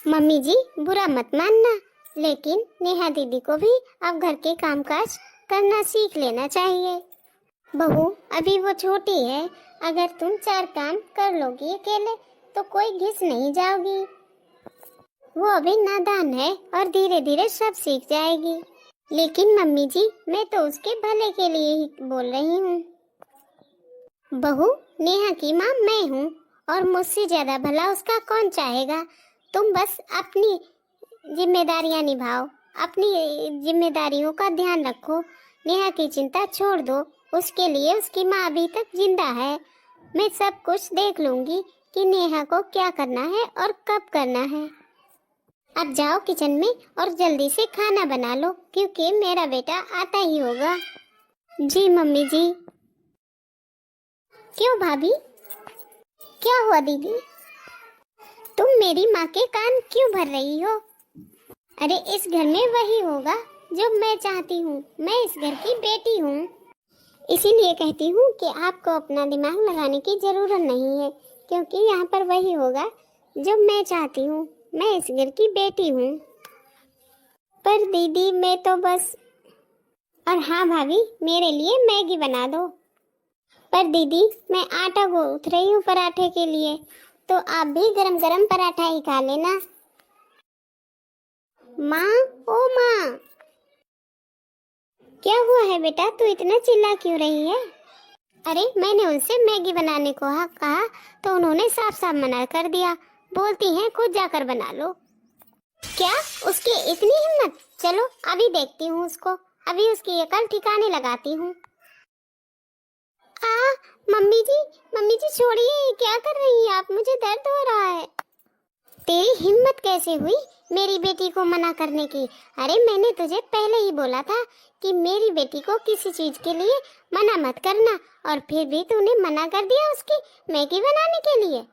Mummy जी बुरा मत मानना, लेकिन नेहा दीदी को भी अब घर के कामकाज करना सीख लेना चाहिए। बहू अभी वो छोटी है, अगर तुम 4 काम कर लोगी अकेले तो कोई घिस नहीं जाओगी। वो अभी नादान है और धीरे धीरे सब सीख जाएगी। लेकिन मम्मी जी मैं तो उसके भले के लिए ही बोल रही हूँ। बहू नेहा की माँ मैं हूँ और मुझसे ज्यादा भला उसका कौन चाहेगा। तुम बस अपनी जिम्मेदारियां निभाओ, अपनी जिम्मेदारियों का ध्यान रखो। नेहा की चिंता छोड़ दो, उसके लिए उसकी माँ अभी तक जिंदा है। मैं सब कुछ देख लूंगी कि नेहा को क्या करना है और कब करना है। अब जाओ किचन में और जल्दी से खाना बना लो, क्योंकि मेरा बेटा आता ही होगा। जी मम्मी जी। क्यों भाभी, क्या हुआ दीदी? तुम मेरी माँ के कान क्यों भर रही हो? अरे इस घर में वही होगा जो मैं चाहती हूँ। मैं इस घर की बेटी हूँ, इसीलिए कहती हूँ कि आपको अपना दिमाग लगाने की जरूरत नहीं है, क्योंकि यहाँ पर वही होगा जो मैं चाहती हूँ। मैं इस घर की बेटी हूँ। पर दीदी मैं तो बस। और हाँ भाभी, मेरे लिए मैगी बना दो। पर दीदी मैं आटा गूंथ रही हूँ पराठे के लिए, तो आप भी गरम गरम पराठा ही खा लेना। माँ, ओ माँ, क्या हुआ है बेटा, तू इतना चिल्ला क्यों रही है? अरे मैंने उनसे मैगी बनाने को कहा तो उन्होंने साफ साफ मना कर दिया। बोलती हैं खुद जाकर बना लो। क्या उसकी इतनी हिम्मत? चलो अभी देखती हूँ उसको, अभी उसकी अकल ठिकाने लगाती हूँ। मम्मी जी छोड़िए, क्या कर रही हैं आप? मुझे दर्द हो रहा है। तेरी हिम्मत कैसे हुई मेरी बेटी को मना करने की? अरे मैंने तुझे पहले ही बोला था कि मेरी बेटी को किसी चीज के लिए मना मत करना, और फिर भी तूने मना कर दिया उसकी मैगी बनाने के लिए।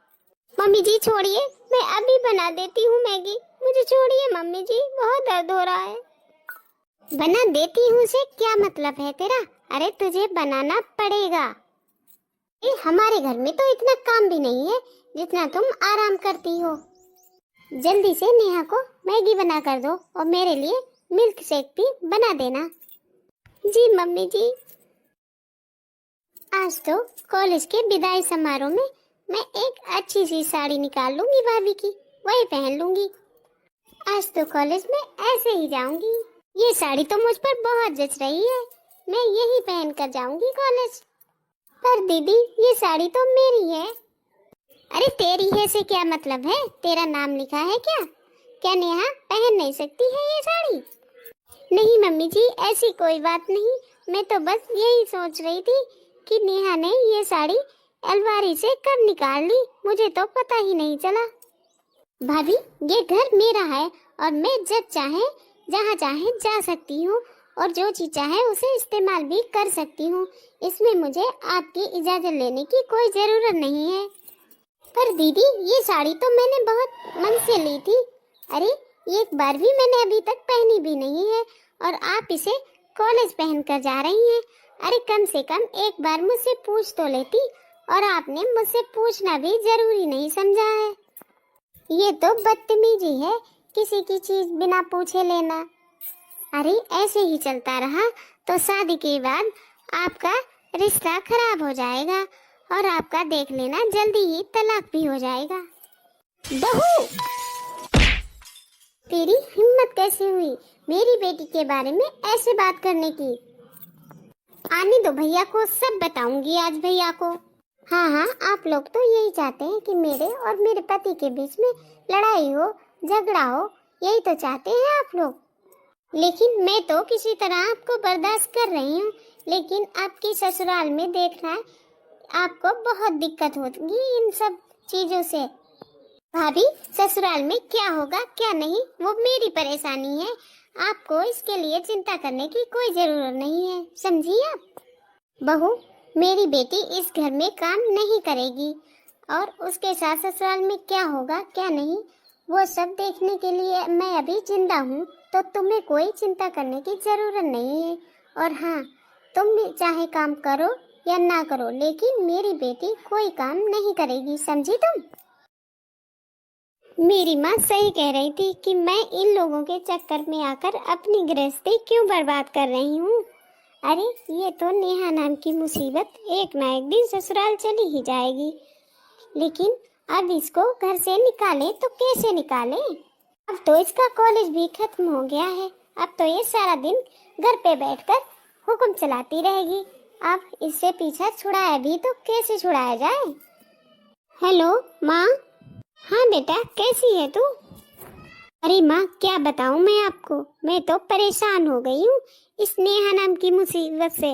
मम्मी जी छोड़िए, मैं अभी बना देती हूँ मैगी। मुझे छोड़िए मम्मी जी, बहुत दर्द हो रहा है। बना देती हूँ से क्या मतलब है तेरा? अरे तुझे बनाना पड़ेगा। हमारे घर में तो इतना काम भी नहीं है जितना तुम आराम करती हो। जल्दी से नेहा को मैगी बना कर दो और मेरे लिए मिल्क शेक भी बना देना। जी मम्मी जी। आज तो कॉलेज के विदाई समारोह में मैं एक अच्छी सी साड़ी निकाल लूंगी भाभी की, वही पहन लूंगी। आज तो कॉलेज में ऐसे ही जाऊंगी। ये साड़ी तो मुझ पर बहुत जच रही है, मैं यही पहन कर जाऊंगी कॉलेज। पर दीदी ये साड़ी तो मेरी है। अरे तेरी है से क्या मतलब है? तेरा नाम लिखा है क्या? क्या नेहा पहन नहीं सकती है ये साड़ी? नहीं मम्मी जी, ऐसी कोई बात नहीं। मैं तो बस यही सोच रही थी कि नेहा ने ये साड़ी अलमारी से कब निकाल ली, मुझे तो पता ही नहीं चला। भाभी ये घर मेरा है और मैं जब चाहे जहाँ चाहे जा सकती हूँ और जो चीज चाहे उसे इस्तेमाल भी कर सकती हूँ। इसमें मुझे आपकी इजाजत लेने की कोई जरूरत नहीं है। पर दीदी ये साड़ी तो मैंने बहुत मन से ली थी। अरे एक बार भी मैंने अभी तक पहनी भी नहीं है और आप इसे कॉलेज पहन कर जा रही हैं। अरे कम से कम एक बार मुझसे पूछ तो लेती, और आपने मुझसे पूछना भी जरूरी नहीं समझा है। ये तो बदतमीजी है, किसी की चीज बिना पूछे लेना। अरे ऐसे ही चलता रहा तो शादी के बाद आपका रिश्ता खराब हो जाएगा और आपका देख लेना जल्दी ही तलाक भी हो जाएगा। बहू तेरी हिम्मत कैसे हुई मेरी बेटी के बारे में ऐसे बात करने की? आने दो भैया को, सब बताऊंगी आज भैया को। हाँ हाँ, आप लोग तो यही चाहते हैं कि मेरे और मेरे पति के बीच में लड़ाई हो, झगड़ा हो, यही तो चाहते हैं आप लोग। लेकिन मैं तो किसी तरह आपको बर्दाश्त कर रही हूँ, लेकिन आपकी ससुराल में देखना आपको बहुत दिक्कत होगी इन सब चीजों से। भाभी ससुराल में क्या होगा क्या नहीं वो मेरी परेशानी है, आपको इसके लिए चिंता करने की कोई जरूरत नहीं है, समझिए आप। बहू मेरी बेटी इस घर में काम नहीं करेगी और उसके साथ ससुराल में क्या होगा क्या नहीं वो सब देखने के लिए मैं अभी जिंदा हूँ, तो तुम्हें कोई चिंता करने की जरूरत नहीं है। और हाँ, तुम भी चाहे काम करो या ना करो, लेकिन मेरी बेटी कोई काम नहीं करेगी, समझी तुम? मेरी माँ सही कह रही थी कि मैं इन लोगों के चक्कर में आकर अपनी गृहस्थी क्यों बर्बाद कर रही हूँ। अरे ये तो नेहा नाम की मुसीबत एक ना एक दिन ससुराल चली ही जाएगी, लेकिन अब इसको घर से निकाले तो कैसे निकाले। अब तो इसका कॉलेज भी खत्म हो गया है, अब तो ये सारा दिन घर पे बैठकर हुक्म चलाती रहेगी। अब इससे पीछा छुड़ाया भी तो कैसे छुड़ाया जाए। हेलो माँ। हाँ बेटा, कैसी है तू? अरे माँ क्या बताऊँ मैं आपको, मैं तो परेशान हो गई हूँ इस नेहा नाम की मुसीबत से।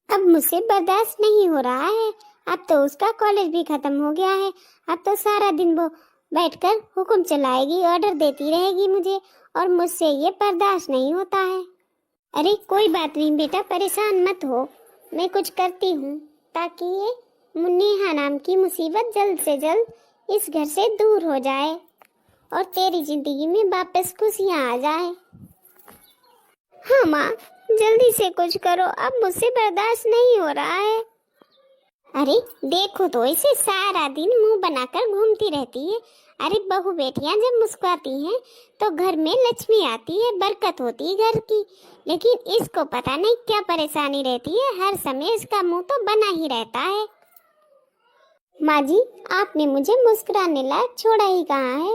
अब मुझसे बर्दाश्त नहीं हो रहा है। अब तो उसका कॉलेज भी खत्म हो गया है, अब तो सारा दिन वो बैठकर हुक्म चलाएगी, ऑर्डर देती रहेगी मुझे, और मुझसे ये बर्दाश्त नहीं होता है। अरे कोई बात नहीं बेटा, परेशान मत हो, मैं कुछ करती हूँ ताकि ये नेहा नाम की मुसीबत जल्द से जल्द इस घर से दूर हो जाए और तेरी जिंदगी में वापस खुशियाँ आ जाए। हाँ माँ, जल्दी से कुछ करो, अब मुझसे बर्दाश्त नहीं हो रहा है। अरे देखो तो इसे सारा दिन मुंह बनाकर घूमती रहती है। अरे बहू बेटियां जब मुस्कुराती हैं तो घर में लक्ष्मी आती है, बरकत होती है घर की, लेकिन इसको पता नहीं क्या परेशानी रहती है, हर समय इसका मुंह तो बना ही रहता है। माँ जी, आपने मुझे मुस्कुराने लायक छोड़ा ही कहाँ है,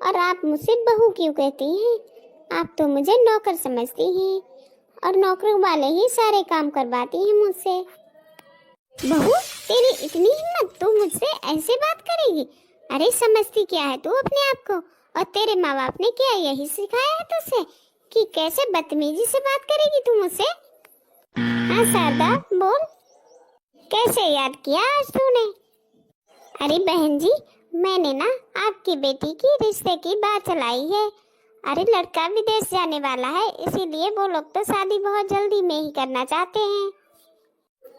और आप मुझसे बहू क्यों कहती हैं? आप तो मुझे नौकर समझती हैं और नौकर वाले ही सारे काम करवाती हैं मुझसे। बहू, तेरी इतनी हिम्मत, तू मुझसे ऐसे बात करेगी? अरे समझती क्या है तू अपने आप को? और तेरे माँ बाप ने क्या यही सिखाया है तुझसे कि कैसे बदतमीजी से बात करेगी तू मुझसे? हाँ शारदा बोल, कैसे याद किया आज तूने? अरे बहन जी, मैंने ना आपकी बेटी की रिश्ते की बात चलाई है। अरे लड़का विदेश जाने वाला है, इसीलिए वो लोग तो शादी बहुत जल्दी में ही करना चाहते हैं।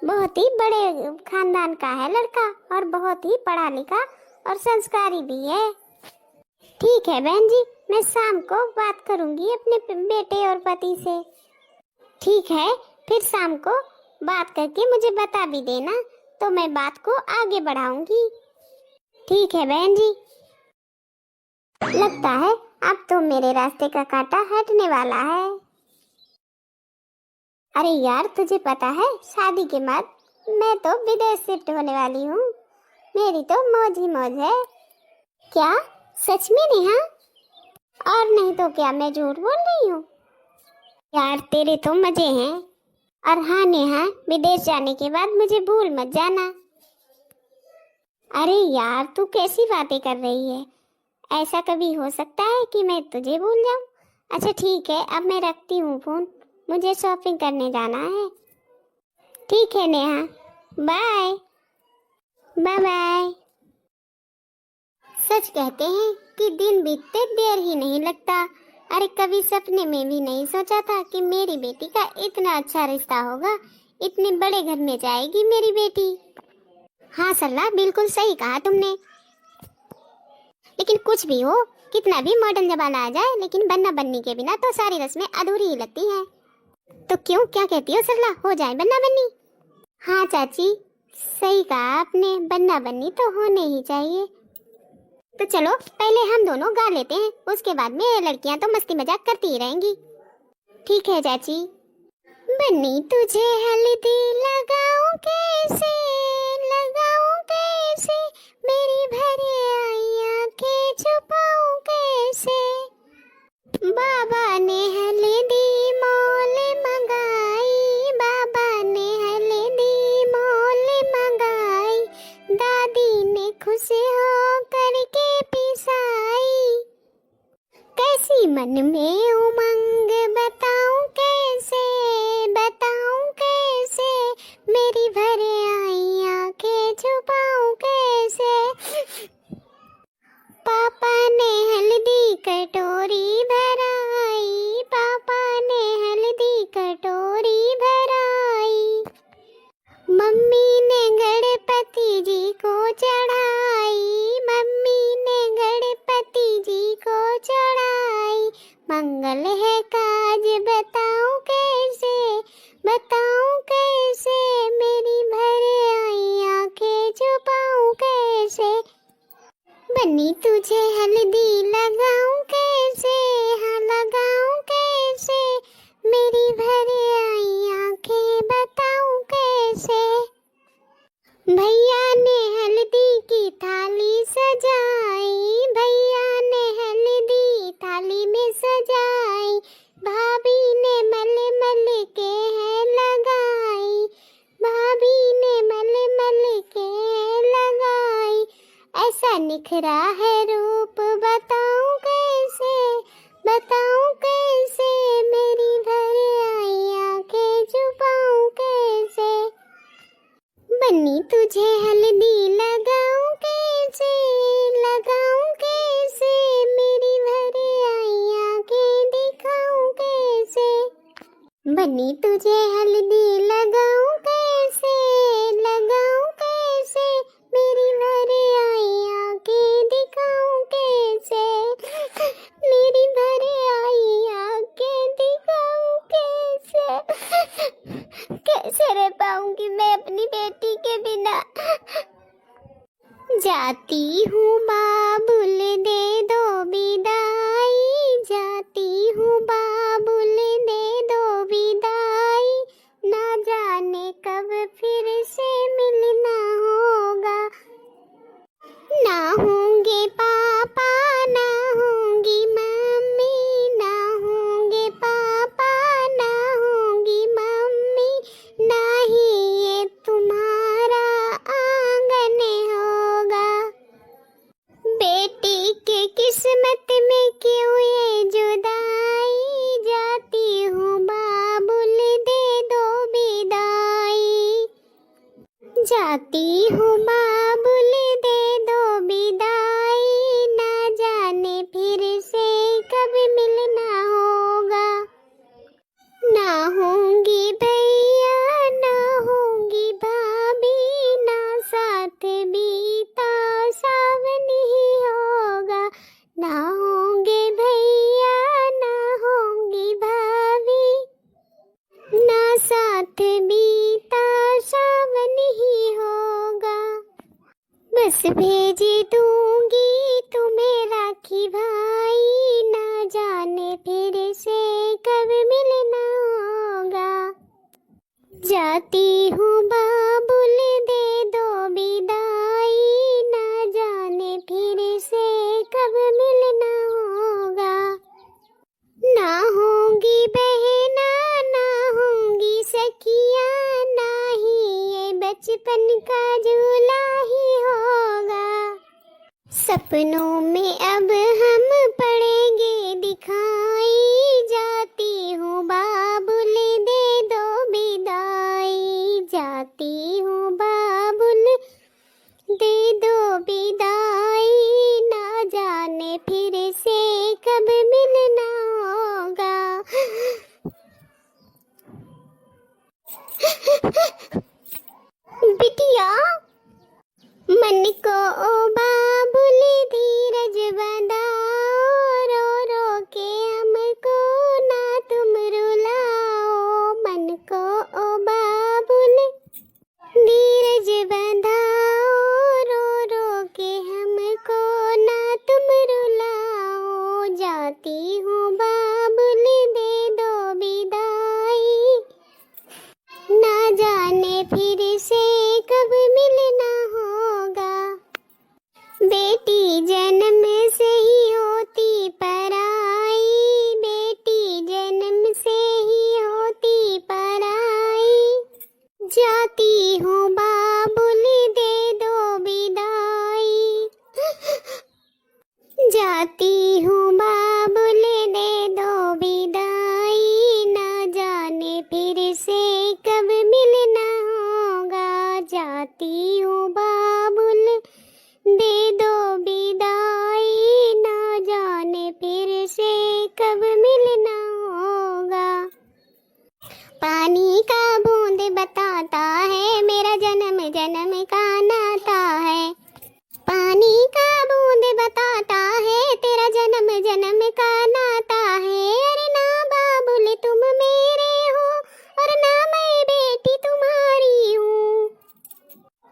बहुत ही बड़े खानदान का है लड़का और बहुत ही पढ़ा लिखा और संस्कारी भी है। ठीक है बहन जी, मैं शाम को बात करूंगी अपने बेटे और पति से। ठीक है, फिर शाम को बात करके मुझे बता भी देना, तो मैं बात को आगे बढ़ाऊंगी। ठीक है बहन जी। लगता है अब तो मेरे रास्ते का कांटा हटने वाला है। अरे यार, तुझे पता है शादी के बाद मैं तो विदेश शिफ्ट होने वाली हूँ। मेरी तो मौज ही मौज है। क्या सच में नेहा? और नहीं तो क्या मैं झूठ बोल रही हूँ? यार तेरे तो मजे हैं। और हाँ नेहा, विदेश जाने के बाद मुझे भूल मत जाना। अरे यार तू कैसी बातें कर रही है? ऐसा कभी हो सकता है कि मैं तुझे भूल जाऊं? अच्छा ठीक है, अब मैं रखती हूँ फोन, मुझे शॉपिंग करने जाना है। ठीक है नेहा, बाय बाय बाय। सच कहते हैं कि दिन बीतते देर ही नहीं लगता। अरे कभी सपने में भी नहीं सोचा था कि मेरी बेटी का इतना अच्छा रिश्ता होगा, इतने बड़े घर में जाएगी मेरी बेटी। हाँ सरला, बिल्कुल सही कहा तुमने। लेकिन कुछ भी हो, कितना भी मॉडर्न जमाना आ जाए, लेकिन बन्ना बन्नी के बिना तो सारी रस्में अधूरी ही लगती हैं। तो क्यों, क्या कहती हो सरला, हो जाए बन्ना बन्नी? हाँ चाची, सही कहा आपने, बन्ना बन्नी तो होने ही चाहिए। तो चलो पहले हम दोनों गा लेते हैं, उसके बाद में लड़कियां तो मस्ती मजाक करती ही रहेंगी। ठीक है चाची। बन्नी तुझे हल्दी लगाऊं कैसे, लगाऊं कैसे, मेरी भरे आई आंखें छुपाऊं कैसे, बाबा ने हल्दी मोल मंगाई, बाबा ने हल्दी मोल मंगाई, दादी ने खुश हो करके पिसाई, कैसी मन में उमंग बताऊं कैसे, बताऊं कैसे, मेरी भरे आई आंखें छुपाऊं कैसे, पापा ने हल्दी कटोरी भराई, पापा ने हल्दी कटोरी भराई, मम्मी ने गणपति जी को चढ़ाई, मम्मी ने गणपति जी को चढ़ाई, मंगल है काज हनी तुझे हल्दी लगाऊं कैसे, लगाऊं कैसे, मेरी भरे आई आंखें दिखाऊं कैसे, मेरी भरे आई आंखें दिखाऊं कैसे, कैसे रह पाऊंगी मैं अपनी बेटी के बिना। जाती हूँ बाबुल दे दो विदाई, जाती हूँ बाबुल दे दो विदाई, ना जाने कब फिर से मिलना होगा। ना होंगे पापा, ना होंगी मम्मी, ना होंगे पापा, ना होंगी मम्मी, ना ही ये तुम्हारा आंगन होगा। बेटी के किस्मत में क्यों ये जुदाई, जाती हूँ बाबुल दे दो विदाई, जाती हूँ बाबुल दे दो विदाई, ना जाने फिर से कब मिलना होगा। ना होंगी भैया, ना होंगी भाभी, ना साथ बीता सावन ही होगा। ना होंगे भैया, ना होंगी भाभी, ना साथ बीता सावन ही होगा। बस भेज दूंगी तुम्हें राखी भाई, ना जाने फिर से कब मिलना होगा। जाती हूँ बाबुल दे दो विदाई, ना जाने फिर से कब मिलना होगा। ना होंगी बहना, ना होंगी सखिया, ना ही ये बचपन का झूला ही होगा। सपनों में अब हम पड़ेंगे दिखाई, जाती हूँ बाबुल दे दो विदाई, जाती हूँ बाबुल दे दो विदाई, ना जाने फिर से कब मिलना होगा। बिटिया मन को ओ बाबुल धीरज बंधाओ, रो रो के हमको ना तुम रुलाओ। मन को ओ बाबुल धीरज बंधाओ, रो रो के हमको ना तुम रुलाओ। जाती हूँ बाबुल दे दो विदाई, ना जाने फिर से कब मिलना होगा। बेटी जन्म से ही होती पराई, बेटी जन्म से ही होती पराई, जाती हूँ बाबुल दे दो विदाई, जाती हूँ बाबुल दे दो विदाई, ना जाने फिर से कब मिलना होगा। जाती हूँ बाबुल दे दो विदाई, ना जाने फिर से कब मिलना होगा। पानी का बूंद बताता है मेरा जन्म जन्म का नाता है, पानी का बूंद बताता है तेरा जन्म जन्म का नाता है। अरे ना बाबुल तुम मेरे हो, और ना मैं बेटी तुम्हारी हूँ,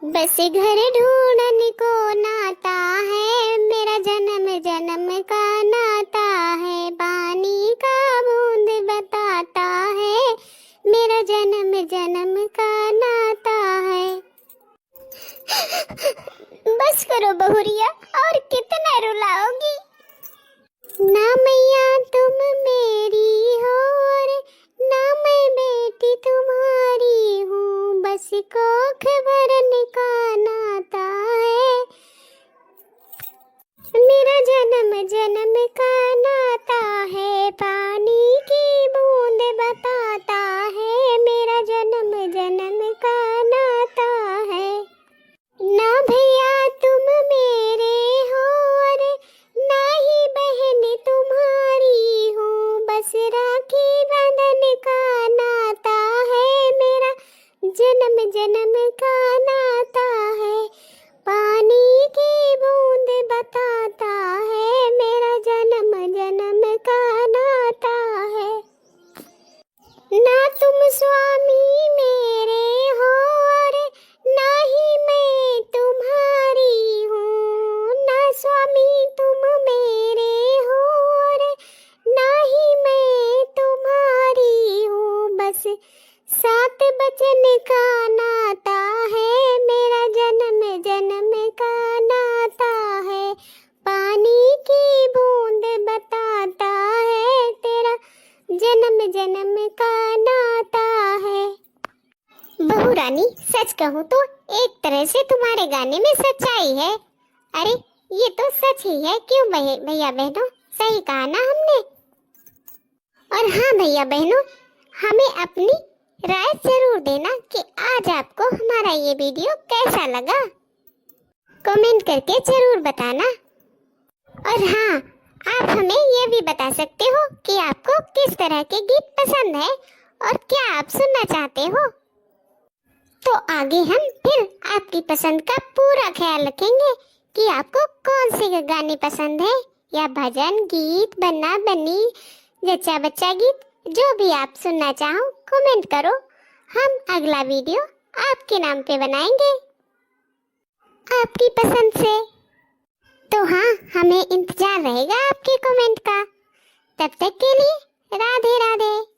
बस घर ढूंढने को नाता है, मेरा जन्म जन्म का नाता है। पानी का बूंद बताता है मेरा जन्म जन्म का नाता है। बस करो बहुरिया, और कितना रुलाओगी। ना मैया तुम मेरी हो, और ना मैं बेटी तुम्हारी हूँ, बस कोख भरने का नाता है, मेरा जन्म जन्म का नाता है। पानी की बूंद बताता है मेरा जन्म जन्म का नाता है। ना भैया तुम मेरे हो, और ना ही बहन तुम्हारी रानी, सच कहूँ तो एक तरह से तुम्हारे गाने में सच्चाई है। अरे ये तो सच ही है, क्यों भैया बहनों, सही कहा ना हमने। और हाँ भैया बहनों, हमें अपनी राय जरूर देना कि आज आपको हमारा ये वीडियो कैसा लगा। कमेंट करके जरूर बताना। और हाँ, आप हमें ये भी बता सकते हो कि आपको किस तरह के गीत पसंद है और क्या आप सुनना चाहते हो। तो आगे हम फिर आपकी पसंद का पूरा ख्याल रखेंगे कि आपको कौन से गाने पसंद है, या भजन गीत, बन्ना बन्नी, जच्चा बच्चा गीत, जो भी आप सुनना चाहो कमेंट करो। हम अगला वीडियो आपके नाम पे बनाएंगे आपकी पसंद से। तो हाँ, हमें इंतजार रहेगा आपके कमेंट का। तब तक के लिए राधे राधे।